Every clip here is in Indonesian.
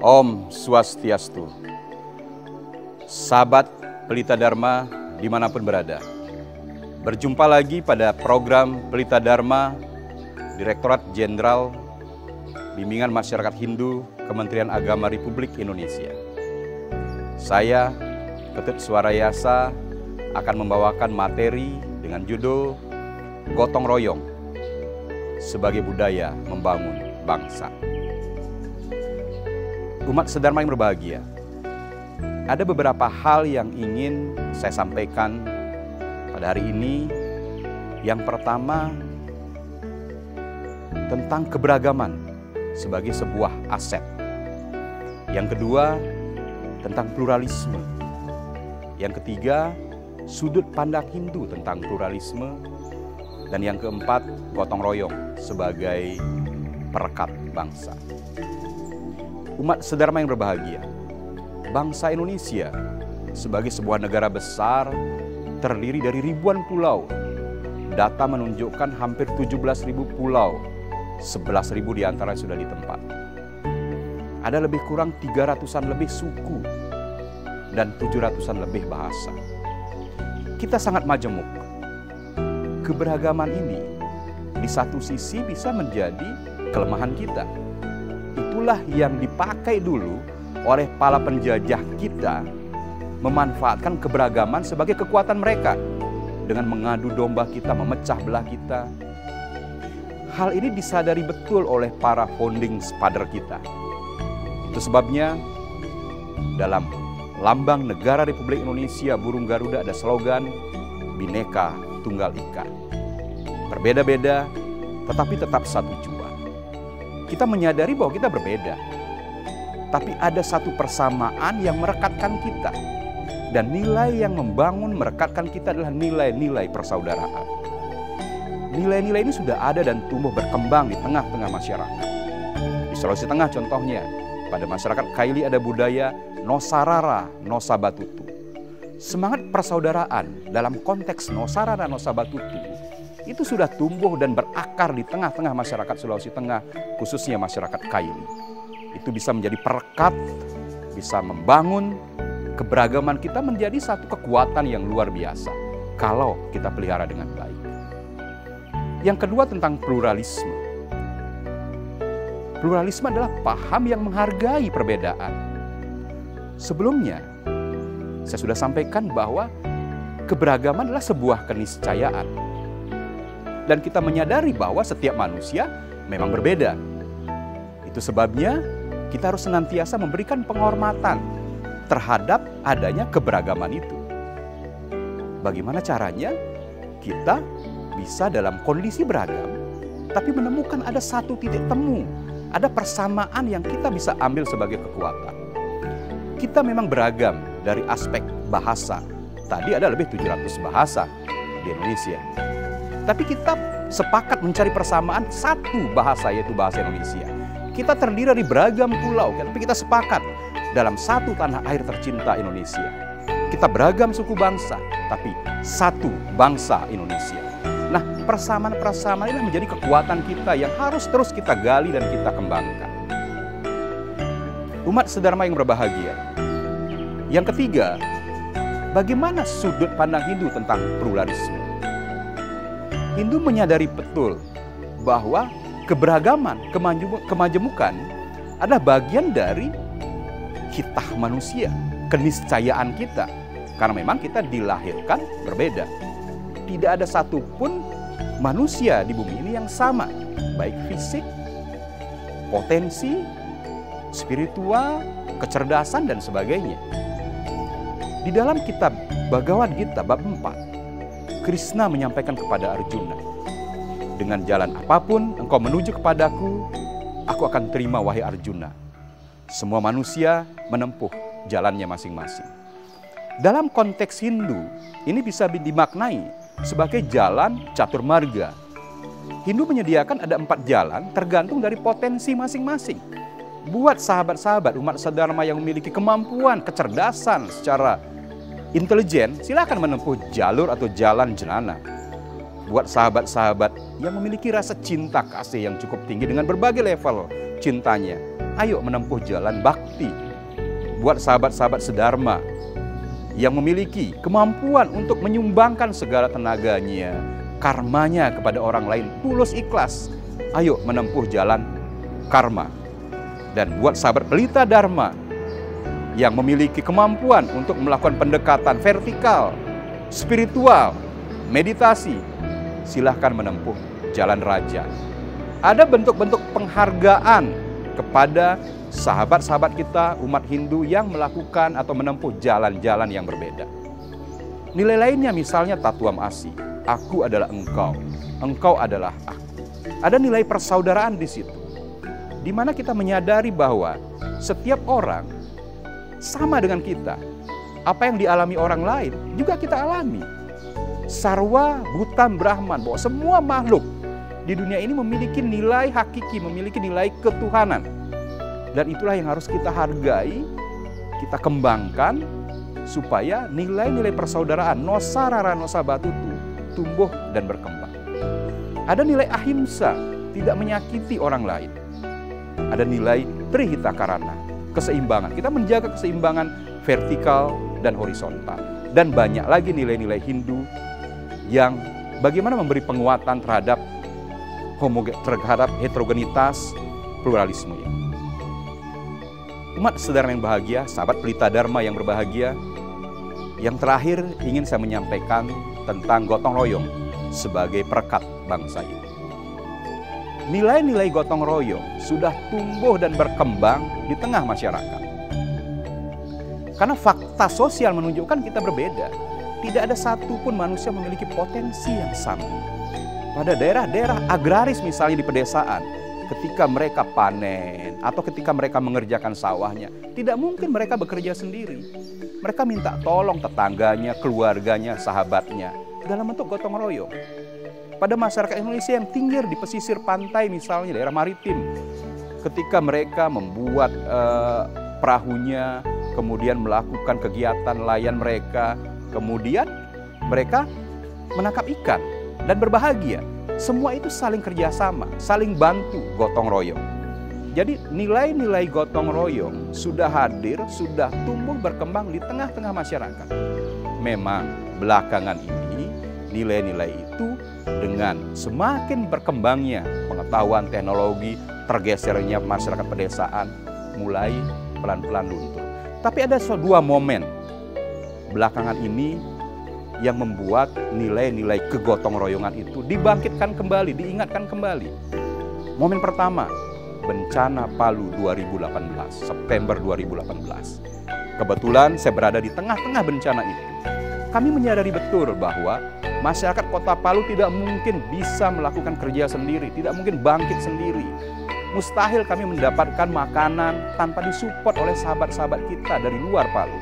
Om Swastiastu. Sahabat Pelita Dharma dimanapun berada. Berjumpa lagi pada program Pelita Dharma Direktorat Jenderal Bimbingan Masyarakat Hindu Kementerian Agama Republik Indonesia. Saya, Ketut Suarayasa, akan membawakan materi dengan judul Gotong Royong sebagai budaya membangun bangsa. Umat sedharma yang berbahagia, ada beberapa hal yang ingin saya sampaikan pada hari ini. Yang pertama, tentang keberagaman sebagai sebuah aset. Yang kedua, tentang pluralisme. Yang ketiga, sudut pandang Hindu tentang pluralisme. Dan yang keempat, gotong royong sebagai perekat bangsa. Umat sedharma yang berbahagia, bangsa Indonesia sebagai sebuah negara besar terdiri dari ribuan pulau. Data menunjukkan hampir 17.000 pulau, 11.000 diantara sudah ditempat. Ada lebih kurang 300-an lebih suku dan 700-an lebih bahasa. Kita sangat majemuk. Keberagaman ini di satu sisi bisa menjadi kelemahan kita. Itulah yang dipakai dulu oleh para penjajah kita, memanfaatkan keberagaman sebagai kekuatan mereka dengan mengadu domba kita, memecah belah kita. Hal ini disadari betul oleh para founding father kita. Itu sebabnya dalam lambang negara Republik Indonesia burung Garuda ada slogan Bhinneka Tunggal Ika. Berbeda-beda tetapi tetap satu jua. Kita menyadari bahwa kita berbeda, tapi ada satu persamaan yang merekatkan kita. Dan nilai yang membangun merekatkan kita adalah nilai-nilai persaudaraan. Nilai-nilai ini sudah ada dan tumbuh berkembang di tengah-tengah masyarakat. Di Sulawesi Tengah contohnya, pada masyarakat Kaili ada budaya Nosarara Nosabatutu. Semangat persaudaraan dalam konteks Nosarara Nosabatutu itu sudah tumbuh dan berakar di tengah-tengah masyarakat Sulawesi Tengah, khususnya masyarakat Kaili. Itu bisa menjadi perekat, bisa membangun keberagaman kita menjadi satu kekuatan yang luar biasa kalau kita pelihara dengan baik. Yang kedua tentang pluralisme. Pluralisme adalah paham yang menghargai perbedaan. Sebelumnya, saya sudah sampaikan bahwa keberagaman adalah sebuah keniscayaan. Dan kita menyadari bahwa setiap manusia memang berbeda. Itu sebabnya kita harus senantiasa memberikan penghormatan terhadap adanya keberagaman itu. Bagaimana caranya? Kita bisa dalam kondisi beragam, tapi menemukan ada satu titik temu, ada persamaan yang kita bisa ambil sebagai kekuatan. Kita memang beragam dari aspek bahasa. Tadi ada lebih 700 bahasa di Indonesia. Tapi kita sepakat mencari persamaan satu bahasa, yaitu bahasa Indonesia. Kita terdiri dari beragam pulau, tapi kita sepakat dalam satu tanah air tercinta Indonesia. Kita beragam suku bangsa, tapi satu bangsa Indonesia. Nah, persamaan-persamaan ini menjadi kekuatan kita yang harus terus kita gali dan kita kembangkan. Umat sedharma yang berbahagia. Yang ketiga, bagaimana sudut pandang Hindu tentang pluralisme? Hindu menyadari betul bahwa keberagaman, kemajemukan adalah bagian dari kitah manusia, keniscayaan kita. Karena memang kita dilahirkan berbeda. Tidak ada satupun manusia di bumi ini yang sama, baik fisik, potensi, spiritual, kecerdasan, dan sebagainya. Di dalam kitab Bhagavad Gita bab 4, Krishna menyampaikan kepada Arjuna, dengan jalan apapun engkau menuju kepadaku, aku akan terima wahai Arjuna. Semua manusia menempuh jalannya masing-masing. Dalam konteks Hindu, ini bisa dimaknai sebagai jalan caturmarga. Hindu menyediakan ada 4 jalan tergantung dari potensi masing-masing. Buat sahabat-sahabat umat Sadharma yang memiliki kemampuan, kecerdasan secara intelijen, silakan menempuh jalur atau jalan jnana. Buat sahabat-sahabat yang memiliki rasa cinta kasih yang cukup tinggi dengan berbagai level cintanya, ayo menempuh jalan bakti. Buat sahabat-sahabat sedharma yang memiliki kemampuan untuk menyumbangkan segala tenaganya, karmanya kepada orang lain, tulus ikhlas, ayo menempuh jalan karma. Dan buat sahabat pelita dharma yang memiliki kemampuan untuk melakukan pendekatan vertikal, spiritual, meditasi, silahkan menempuh jalan raja. Ada bentuk-bentuk penghargaan kepada sahabat-sahabat kita umat Hindu yang melakukan atau menempuh jalan-jalan yang berbeda. Nilai lainnya misalnya Tatuam Asi, aku adalah engkau, engkau adalah aku. Ada nilai persaudaraan di situ, di mana kita menyadari bahwa setiap orang sama dengan kita. Apa yang dialami orang lain juga kita alami. Sarwa Bhutan Brahman, bahwa semua makhluk di dunia ini memiliki nilai hakiki, memiliki nilai ketuhanan. Dan itulah yang harus kita hargai, kita kembangkan supaya nilai-nilai persaudaraan Nosa Rara Nosa Batutu tumbuh dan berkembang. Ada nilai ahimsa, tidak menyakiti orang lain. Ada nilai Trihita Karana, keseimbangan. Kita menjaga keseimbangan vertikal dan horizontal. Dan banyak lagi nilai-nilai Hindu yang bagaimana memberi penguatan terhadap heterogenitas pluralisme. Umat Sadharma yang bahagia, sahabat pelita dharma yang berbahagia, yang terakhir ingin saya menyampaikan tentang gotong royong sebagai perekat bangsa ini. Nilai-nilai gotong royong sudah tumbuh dan berkembang di tengah masyarakat. Karena fakta sosial menunjukkan kita berbeda. Tidak ada satupun manusia memiliki potensi yang sama. Pada daerah-daerah agraris misalnya di pedesaan, ketika mereka panen atau ketika mereka mengerjakan sawahnya, tidak mungkin mereka bekerja sendiri. Mereka minta tolong tetangganya, keluarganya, sahabatnya dalam bentuk gotong royong. Pada masyarakat Indonesia yang tinggal di pesisir pantai misalnya daerah maritim, ketika mereka membuat perahunya, kemudian melakukan kegiatan nelayan mereka, kemudian mereka menangkap ikan dan berbahagia. Semua itu saling kerjasama, saling bantu, gotong royong. Jadi nilai-nilai gotong royong sudah hadir, sudah tumbuh berkembang di tengah-tengah masyarakat. Memang belakangan ini nilai-nilai itu dengan semakin berkembangnya pengetahuan teknologi, tergesernya masyarakat pedesaan mulai pelan-pelan luntur. Tapi ada dua momen belakangan ini yang membuat nilai-nilai kegotong royongan itu dibangkitkan kembali, diingatkan kembali. Momen pertama, bencana Palu 2018, September 2018. Kebetulan saya berada di tengah-tengah bencana itu. Kami menyadari betul bahwa masyarakat Kota Palu tidak mungkin bisa melakukan kerja sendiri, tidak mungkin bangkit sendiri. Mustahil kami mendapatkan makanan tanpa disupport oleh sahabat-sahabat kita dari luar Palu.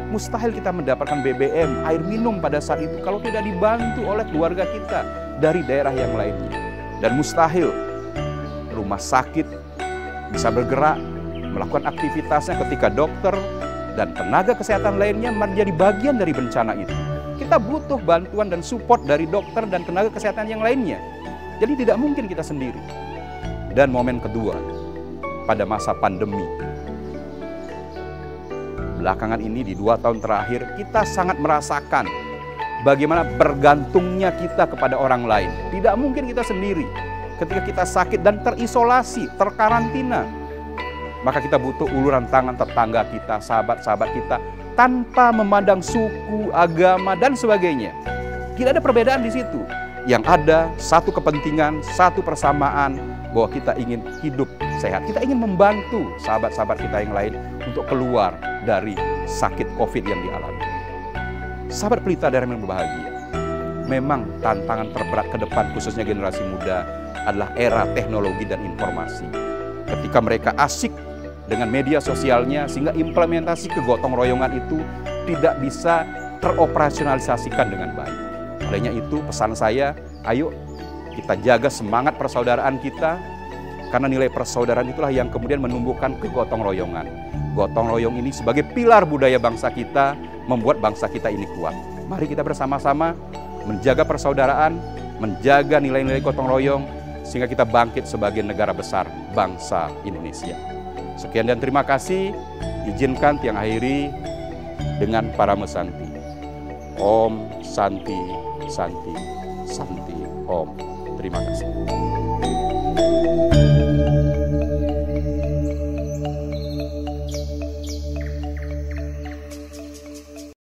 Mustahil kita mendapatkan BBM, air minum pada saat itu kalau tidak dibantu oleh keluarga kita dari daerah yang lainnya. Dan mustahil rumah sakit bisa bergerak, melakukan aktivitasnya ketika dokter dan tenaga kesehatan lainnya menjadi bagian dari bencana itu. Kita butuh bantuan dan support dari dokter dan tenaga kesehatan yang lainnya. Jadi tidak mungkin kita sendiri. Dan momen kedua, pada masa pandemi. Belakangan ini di 2 tahun terakhir kita sangat merasakan bagaimana bergantungnya kita kepada orang lain. Tidak mungkin kita sendiri. Ketika kita sakit dan terisolasi, terkarantina, maka kita butuh uluran tangan tetangga kita, sahabat-sahabat kita, tanpa memandang suku, agama, dan sebagainya. Tidak ada perbedaan di situ. Yang ada satu kepentingan, satu persamaan, bahwa kita ingin hidup sehat. Kita ingin membantu sahabat-sahabat kita yang lain untuk keluar dari sakit COVID yang dialami. Sahabat pelita dharma yang berbahagia, memang tantangan terberat ke depan khususnya generasi muda adalah era teknologi dan informasi. Ketika mereka asik dengan media sosialnya, sehingga implementasi kegotong royongan itu tidak bisa teroperasionalisasikan dengan baik. Olehnya itu pesan saya, ayo kita jaga semangat persaudaraan kita, karena nilai persaudaraan itulah yang kemudian menumbuhkan kegotong royongan. Gotong royong ini sebagai pilar budaya bangsa kita, membuat bangsa kita ini kuat. Mari kita bersama-sama menjaga persaudaraan, menjaga nilai-nilai gotong royong, sehingga kita bangkit sebagai negara besar bangsa Indonesia. Sekian dan terima kasih. Izinkan Tiang akhiri dengan Parama Santi. Om Santi, Santi, Santi, Om. Terima kasih.